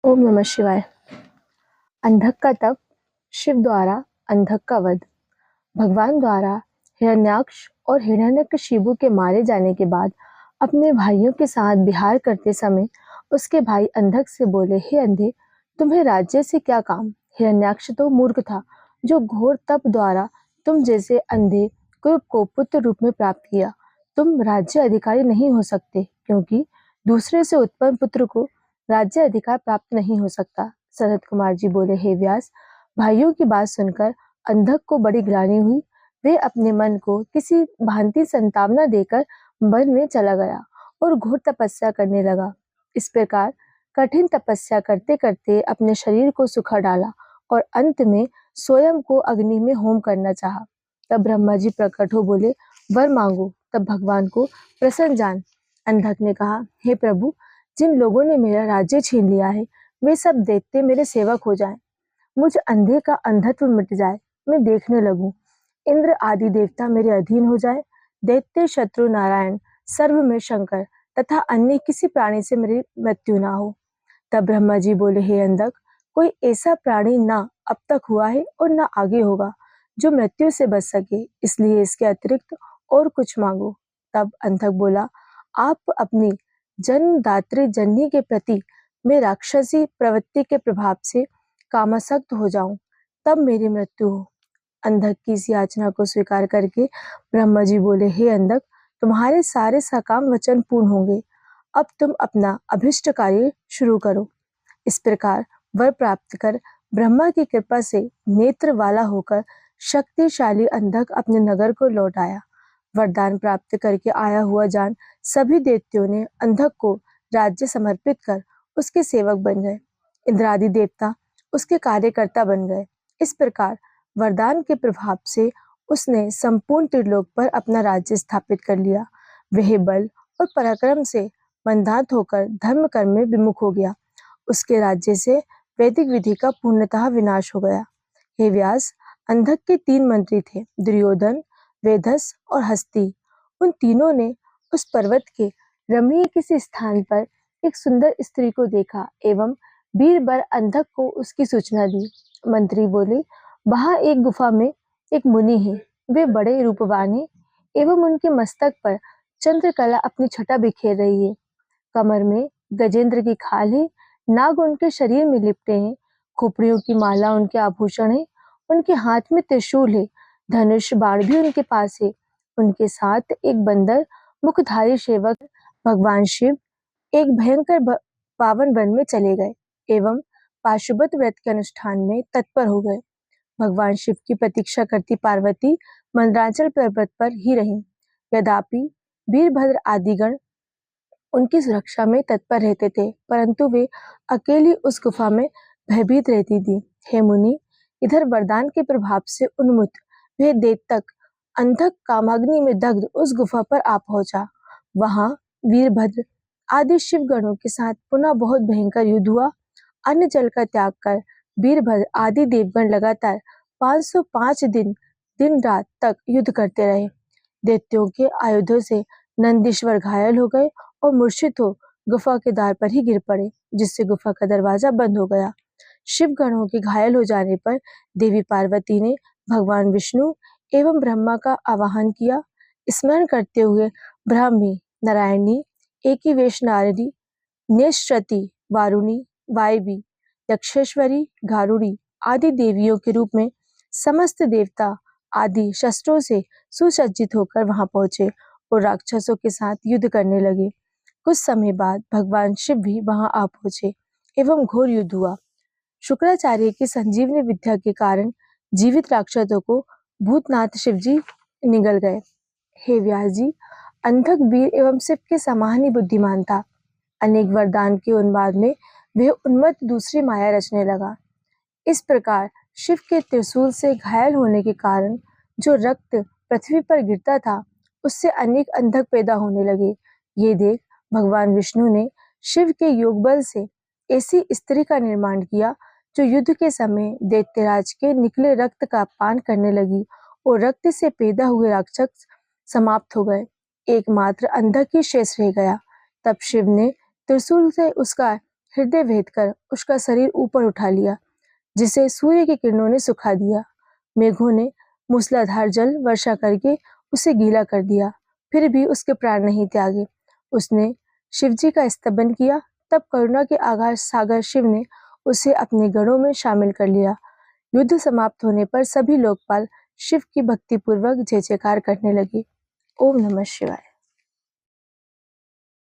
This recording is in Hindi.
ओम नमः शिवाय। अंधक का तप, शिव द्वारा अंधक का वध। भगवान द्वारा हिरण्याक्ष और हिरण्यकशिपु के मारे जाने के बाद अपने भाइयों के साथ विहार करते समय उसके भाई अंधक से बोले, हे अंधे, तुम्हें राज्य से क्या काम? हिरण्याक्ष तो मूर्ख था, जो घोर तप द्वारा तुम जैसे अंधे कुरु को पुत्र रूप में प्राप्त किया। तुम राज्य अधिकारी नहीं हो सकते, क्योंकि दूसरे से उत्पन्न पुत्र को राज्य अधिकार प्राप्त नहीं हो सकता। सनत कुमार जी बोले, हे व्यास, भाइयों की बात सुनकर अंधक को बड़ी ग्लानि हुई। वे अपने मन को किसी भांति संतावना देकर वन में चला गया और घोर तपस्या करने लगा। इस प्रकार कठिन तपस्या करते करते अपने शरीर को सुखा डाला और अंत में स्वयं को अग्नि में होम करना चाहा। तब ब्रह्मा जी प्रकट हो बोले, वर मांगो। तब भगवान को प्रसन्न जान अंधक ने कहा, हे प्रभु, जिन लोगों ने मेरा राज्य छीन लिया है, वे सब दैत्य मेरे सेवक हो जाएं। मुझ अंधे का अंधत्व मिट जाए, मैं देखने लगूं। इंद्र आदि देवता मेरे अधीन हो जाए। दैत्य, शत्रु, नारायण, सर्व में शंकर तथा अन्य किसी प्राणी से मेरी मृत्यु ना हो। तब ब्रह्मा जी बोले, हे अंधक, कोई ऐसा प्राणी ना अब तक हुआ है और ना आगे होगा जो मृत्यु से बच सके, इसलिए इसके अतिरिक्त और कुछ मांगो। तब अंधक बोला, आप अपनी जन्मदात्री जननी के प्रति मैं राक्षसी प्रवृत्ति के प्रभाव से कामासक्त हो जाऊं, तब मेरी मृत्यु हो। अंधक की इस याचना को स्वीकार करके ब्रह्मा जी बोले, हे अंधक, तुम्हारे सारे सकाम वचन पूर्ण होंगे। अब तुम अपना अभिष्ट कार्य शुरू करो। इस प्रकार वर प्राप्त कर ब्रह्मा की कृपा से नेत्र वाला होकर शक्तिशाली अंधक अपने नगर को लौट आया। वरदान प्राप्त करके आया हुआ जान सभी दैत्यों ने अंधक को राज्य समर्पित कर उसके सेवक बन गए। इंद्रादि देवता उसके कार्यकर्ता बन गए। इस प्रकार वरदान के प्रभाव से उसने संपूर्ण त्रिलोक पर अपना राज्य स्थापित कर लिया। वह बल और पराक्रम से मंदात होकर धर्म कर्म में विमुख हो गया। उसके राज्य से वैदिक विधि का पूर्णतः विनाश हो गया। हे व्यास, अंधक के 3 मंत्री थे, दुर्योधन, वेदस और हस्ती। उन तीनों ने उस पर्वत के रमणीय किसी स्थान पर एक सुंदर स्त्री को देखा एवं बीरबल अंधक को उसकी सूचना दी। मंत्री बोले, वहां एक गुफा में एक मुनि है। वे बड़े रूपवान हैं एवं उनके मस्तक पर चंद्रकला अपनी छटा बिखेर रही है। कमर में गजेंद्र की खाल है, नाग उनके शरीर में लिपटे हैं, खोपड़ियों की माला उनके आभूषण है, उनके हाथ में त्रिशूल है, धनुष बाण भी उनके पास है। उनके साथ एक बंदर मुखधारी सेवक भगवान शिव एक भयंकर पावन वन में चले गए एवं पाशुपत व्रत के अनुष्ठान में तत्पर हो गए। भगवान शिव की प्रतीक्षा करती पार्वती मंदराचल पर्वत पर ही रही। यद्यपि वीरभद्र आदिगण उनकी सुरक्षा में तत्पर रहते थे, परंतु वे अकेली उस गुफा में भयभीत रहती थी। हे मुनि, इधर वरदान के प्रभाव से उन्मुक्त वह दैत्यक अंधक कामाग्नि में दग्ध उस गुफा पर आ पहुंचा। वहां वीरभद्र आदि शिव गणों के साथ पुनः बहुत भयंकर युद्ध हुआ। अन्न जल का त्याग कर वीरभद्र आदि देवगण लगातार 505 दिन दिन रात तक युद्ध करते रहे। दैत्यों के आयुधों से नंदीश्वर घायल हो गए और मूर्छित हो गुफा के द्वार पर ही गिर पड़े, जिससे गुफा का दरवाजा बंद हो गया। शिव गणों के घायल हो जाने पर देवी पार्वती ने भगवान विष्णु एवं ब्रह्मा का आवाहन किया। स्मरण करते हुए ब्राह्मी, नारायणी, एकीवेश नारदी, नेश्रति, वारुणी, वायवी, यक्षेश्वरी, गारुड़ी आदि देवियों के रूप में समस्त देवता आदि शस्त्रों से सुसज्जित होकर वहां पहुंचे और राक्षसों के साथ युद्ध करने लगे। कुछ समय बाद भगवान शिव भी वहां आ पहुंचे एवं घोर युद्ध हुआ। शुक्राचार्य की संजीवनी विद्या के कारण जीवित राक्षसों को भूतनाथ शिव जी निगल गए। हे व्यास जी, अंधक वीर एवं शिव के समान ही बुद्धिमान था। अनेक वरदान के उन्माद में वह उन्मत्त दूसरी माया रचने लगा। इस प्रकार शिव के त्रिशूल से घायल होने के कारण जो रक्त पृथ्वी पर गिरता था, उससे अनेक अंधक पैदा होने लगे। ये देख भगवान विष्णु ने शिव के योग बल से ऐसी स्त्री का निर्माण किया जो युद्ध के समय दैत्यराज के निकले रक्त का पान करने लगी और रक्त से पैदा हुए राक्षस समाप्त हो गए। एकमात्र अंधक ही शेष रह गया। तब शिव ने त्रिशूल से उसका हृदय भेद कर उसका शरीर ऊपर उठा लिया, जिसे सूर्य की किरणों ने सुखा दिया। मेघों ने मूसलाधार जल वर्षा करके उसे गीला कर दिया, फिर भी उसके प्राण नहीं त्यागे। उसने शिवजी का स्तवन किया, तब करुणा के आगार सागर शिव ने उसे अपने गणों में शामिल कर लिया। युद्ध समाप्त होने पर सभी लोकपाल शिव की भक्तिपूर्वक जय जयकार करने लगे। ओम नमः शिवाय।